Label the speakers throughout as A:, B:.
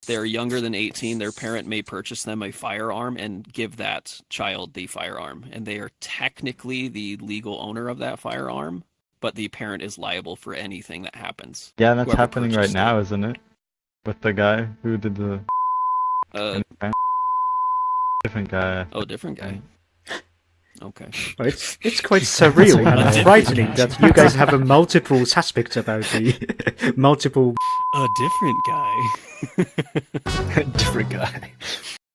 A: they're younger than 18, their parent may purchase them a firearm and give that child the firearm. And they are technically the legal owner of that firearm, but the parent is liable for anything that happens.
B: Yeah, that's
A: Whoever
B: happening right
A: purchased
B: now,
A: it.
B: isn't it? With the guy who did the different guy.
A: Oh, different guy. Okay.
C: Well, it's quite surreal and frightening that you guys have a multiple suspects about the multiple
A: A different guy.
C: different guy.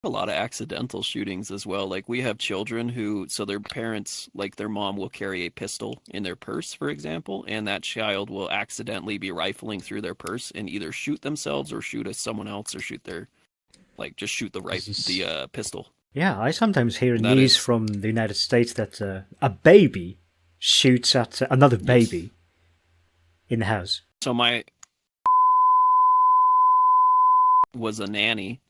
A: A lot of accidental shootings as well. Like we have children who, so their parents, like their mom will carry a pistol in their purse, for example, and that child will accidentally be rifling through their purse and either shoot themselves or shoot someone else or shoot their, like just shoot the pistol.
C: Yeah, I sometimes hear news from the United States that a baby shoots at another baby in the house.
A: So my was a nanny,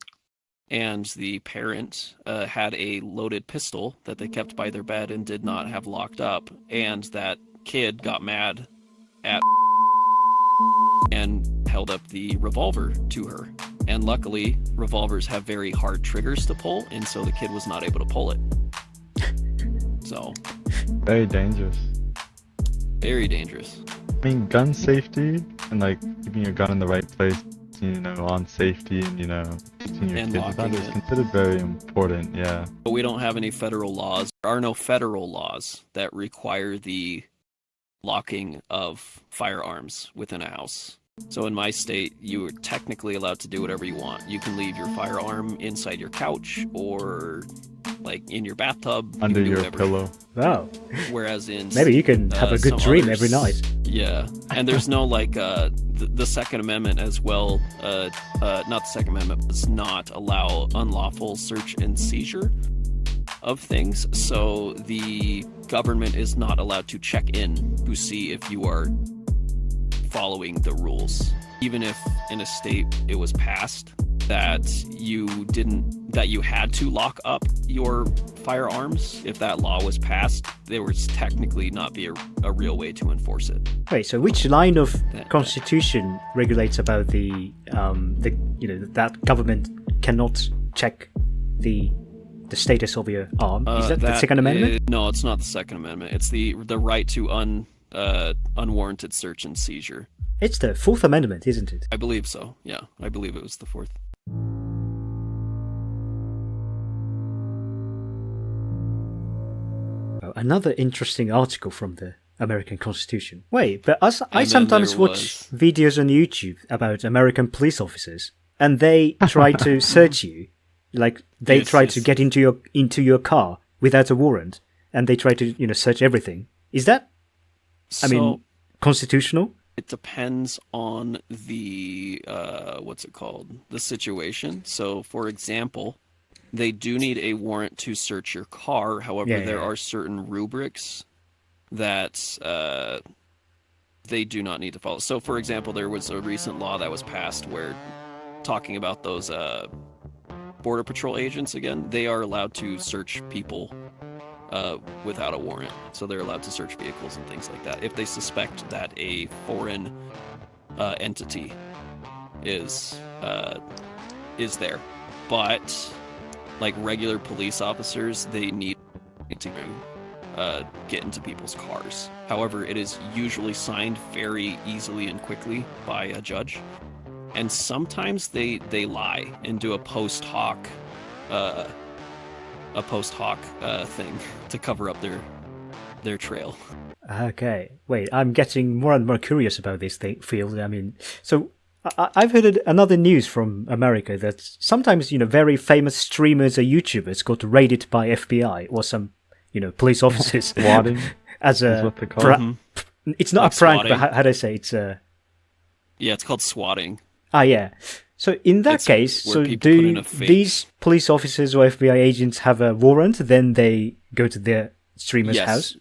A: and the parent had a loaded pistol that they kept by their bed and did not have locked up, and that kid got mad at and held up the revolver to her. And luckily, revolvers have very hard triggers to pull, and so the kid was not able to pull it. So,
B: Very dangerous.
A: very dangerous.
B: I mean, gun safety and like keeping your gun in the right place, you know, on safety and teaching your
A: And
B: kids about
A: locking
B: it is
A: it.
B: considered very important. Yeah.
A: But we don't have any federal laws. There are no federal laws that require the locking of firearms within a house. So in my state, you are technically allowed to do whatever you want. You can leave your firearm inside your couch or like in your bathtub. You
B: Under
A: can do
B: your
A: whatever.
B: pillow.
C: Wow.
A: Whereas in
C: Maybe you can have a good
A: some
C: dream
A: others-
C: every night.
A: Yeah, and there's no like the Second Amendment as well. Not the Second Amendment does not allow unlawful search and seizure of things. So the government is not allowed to check in to see if you are following the rules. Even if in a state it was passed that you had to lock up your firearms, if that law was passed, there would technically not be a real way to enforce it.
C: Wait, so which line of constitution regulates about that government cannot check the status of your arm? Is that the Second Amendment?
A: No, it's not the Second Amendment. It's the right to unwarranted search and seizure.
C: It's the Fourth Amendment, isn't it?
A: I believe so. Yeah, I believe it was the fourth.
C: Another interesting article from the American Constitution. Wait, but I
A: then
C: sometimes
A: there
C: watch videos on YouTube about American police officers, and they try to search you, like they
A: Yes,
C: try
A: yes.
C: to get into your car without a warrant, and they try to search everything. Is that, constitutional?
A: It depends on the the situation. So, for example, they do need a warrant to search your car. However, there are certain rubrics that they do not need to follow. So, for example, there was a recent law that was passed where, talking about those Border Patrol agents again, they are allowed to search people without a warrant. So they're allowed to search vehicles and things like that if they suspect that a foreign entity is there. But like regular police officers, they need to get into people's cars. However, it is usually signed very easily and quickly by a judge. And sometimes they lie and do a post hoc thing to cover up their trail.
C: Okay, wait, I'm getting more and more curious about this field. I mean, so I've heard another news from America that sometimes, very famous streamers or YouTubers got raided by FBI or some, police officers.
B: Swatting
C: as
B: is
C: a
B: what they call it.
C: It's not
A: Like
C: a prank,
A: swatting.
C: but how do I say it's a...
A: Yeah, it's called swatting.
C: Yeah. So in that
A: It's
C: case,
A: where
C: so
A: people put in
C: do
A: a fake-
C: these police officers or FBI agents have a warrant? Then they go to their streamer's
A: Yes.
C: house.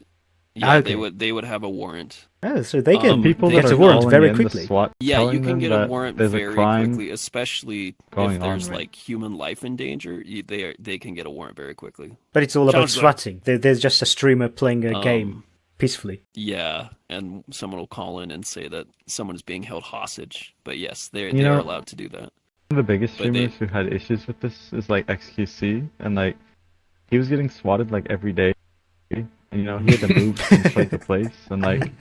A: Yeah,
C: Okay.
A: they would have a warrant.
C: Oh, so they can
B: People
C: get
B: that
C: a
B: are
C: warrant
B: calling
C: very
B: in
C: quickly.
B: the SWAT,
A: Yeah, you
B: telling
A: can
B: them
A: get a
B: that
A: warrant
B: there's a
A: very
B: crime
A: quickly, especially if
B: going on,
A: there's
B: right?
A: like human life in danger. They can get a warrant very quickly.
C: But it's all about
A: Sounds like-
C: swatting. There's just a streamer playing a game peacefully.
A: Yeah, and someone will call in and say that someone is being held hostage. But yes, they
B: You know-
A: are allowed to do that.
B: the biggest
A: But they-
B: streamers who had issues with this is like XQC, and like he was getting swatted like every day, and he had to move from place to place, and like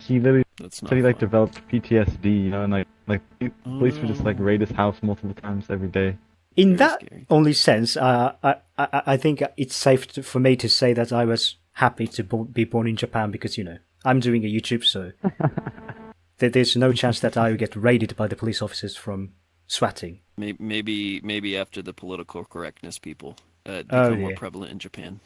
B: he literally
A: That's not
B: said he like
A: fun.
B: developed PTSD, and like police would just like raid his house multiple times every day.
C: In
A: Very
C: that
A: scary.
C: only sense, I think it's safe for me to say that I was happy to be born in Japan because, I'm doing a YouTube, so there's no chance that I will get raided by the police officers from swatting.
A: Maybe after the political correctness people
C: Oh,
A: become more
C: dear.
A: prevalent in Japan.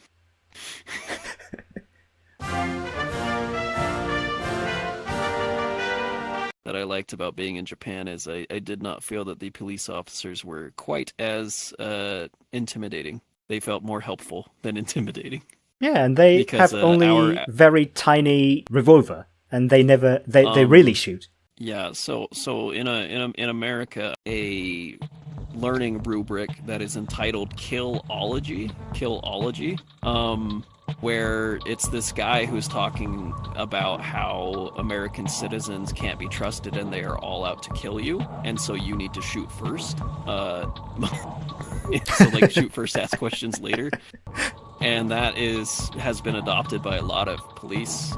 A: That I liked about being in Japan is I did not feel that the police officers were quite as intimidating. They felt more helpful than intimidating.
C: Yeah, and they
A: Because,
C: have only very tiny revolver, and they really shoot.
A: Yeah, so in America, a learning rubric that is entitled Killology, where it's this guy who's talking about how American citizens can't be trusted and they are all out to kill you, and so you need to shoot first. So like shoot first, ask questions later. And that has been adopted by a lot of police.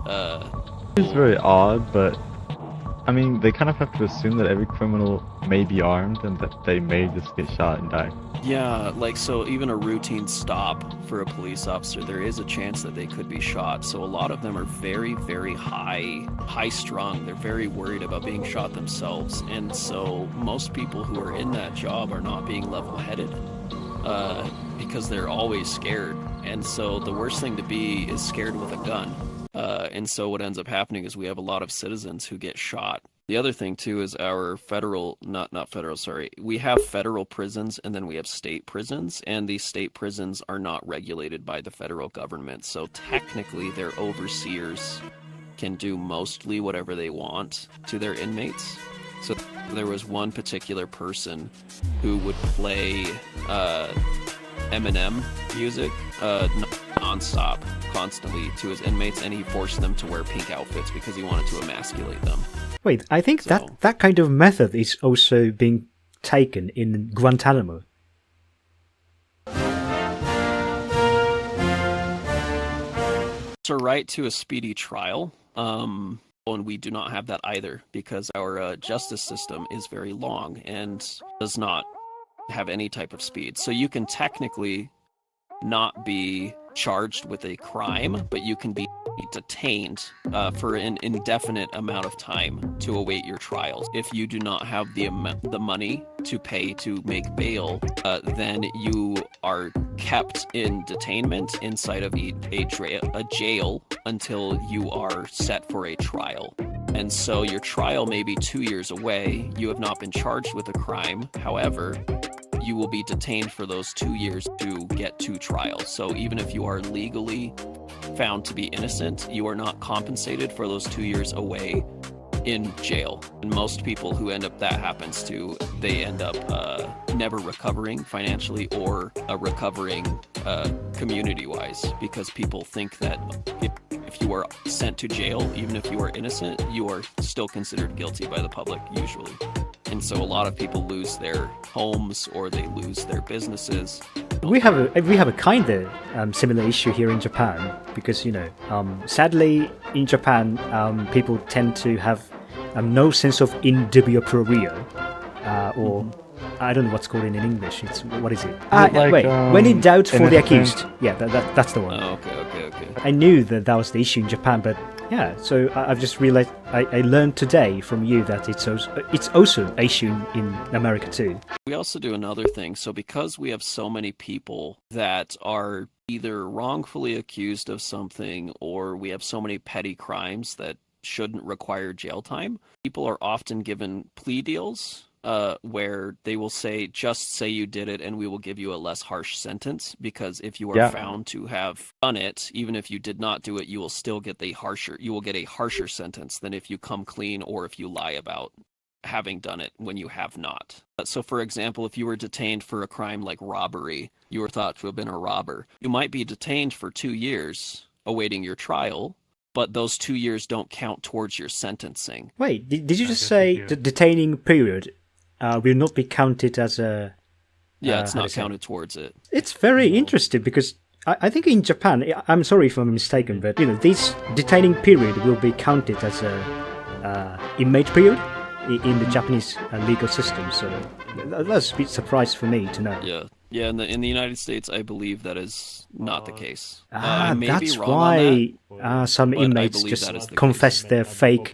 B: It's very odd, but I mean, they kind of have to assume that every criminal may be armed and that they may just get shot and die.
A: Yeah, like so even a routine stop for a police officer, there is a chance that they could be shot. So a lot of them are very, very high strung. They're very worried about being shot themselves. And so most people who are in that job are not being level-headed because they're always scared. And so the worst thing to be is scared with a gun. And so what ends up happening is we have a lot of citizens who get shot. The other thing too is our we have federal prisons and then we have state prisons, and these state prisons are not regulated by the federal government. So technically their overseers can do mostly whatever they want to their inmates. So there was one particular person who would play Eminem music non-stop, constantly to his inmates, and he forced them to wear pink outfits because he wanted to emasculate them.
C: Wait, I think that kind of method is also being taken in Guantanamo.
A: It's a right to a speedy trial, and we do not have that either because our justice system is very long and does not have any type of speed. So you can technically not be charged with a crime, but you can be detained for an indefinite amount of time to await your trials. If you do not have the money to pay to make bail, then you are kept in detainment inside of a jail until you are set for a trial. And so your trial may be 2 years away. You have not been charged with a crime. However, you will be detained for those 2 years to get to trial. So even if you are legally found to be innocent, you are not compensated for those 2 years away in jail. And most people who that happens to, they end up never recovering financially or recovering community-wise, because people think that if you are sent to jail, even if you are innocent, you are still considered guilty by the public usually. And so a lot of people lose their homes or they lose their businesses.
C: We have a kind of similar issue here in Japan because sadly in Japan people tend to have no sense of in dubio pro reo, or I don't know what's called in English. What is it? When in doubt for the accused. Yeah, that's the one.
A: Oh, okay.
C: I knew that was the issue in Japan, but yeah. So I've just realized I learned today from you that it's also an issue in America too.
A: We also do another thing. So because we have so many people that are either wrongfully accused of something, or we have so many petty crimes that shouldn't require jail time, people are often given plea deals. Where they will say, just say you did it and we will give you a less harsh sentence, because if you are found to have done it, even if you did not do it, you will still get a harsher sentence than if you come clean or if you lie about having done it when you have not. So for example, if you were detained for a crime like robbery, you were thought to have been a robber, you might be detained for 2 years awaiting your trial, but those 2 years don't count towards your sentencing.
C: Wait, did you just say the detaining period will not be counted as a...
A: Yeah, it's not counted towards it.
C: It's very interesting because I think in Japan, I'm sorry if I'm mistaken, but this detaining period will be counted as a inmate period in the Japanese legal system. So that's a bit surprise for me to know.
A: Yeah. In the United States, I believe that is not the case.
C: That's why some inmates just confess their fake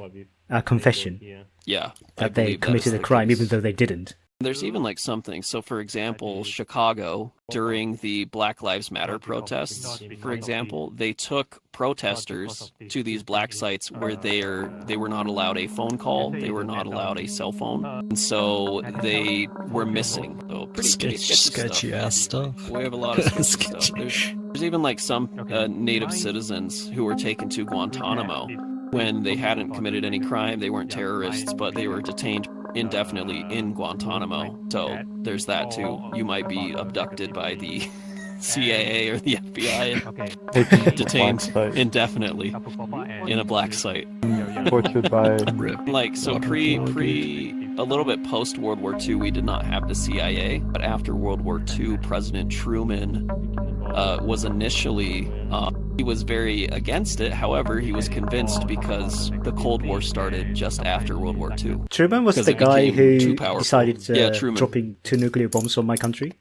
C: confession.
A: Yeah,
C: that they committed a crime even though they didn't.
A: There's even like something. So, for example, Chicago, during the Black Lives Matter protests, for example, they took protesters to these black sites where they were not allowed a phone call, they were not allowed a cell phone, and so they were missing. So pretty sketchy stuff. We have a lot of sketchy stuff. There's even like some native citizens who were taken to Guantanamo when they hadn't committed any crime. They weren't terrorists, but they were detained indefinitely in Guantanamo. So there's that too. You might be abducted by the CIA or the FBI and detained indefinitely in a black site.
B: Tortured by...
A: Like, so a little bit post World War II, we did not have the CIA, but after World War II, President Truman was initially... he was very against it. However, he was convinced because the Cold War started just after World War II.
C: Truman was the guy who decided to dropping 2 nuclear bombs on my country?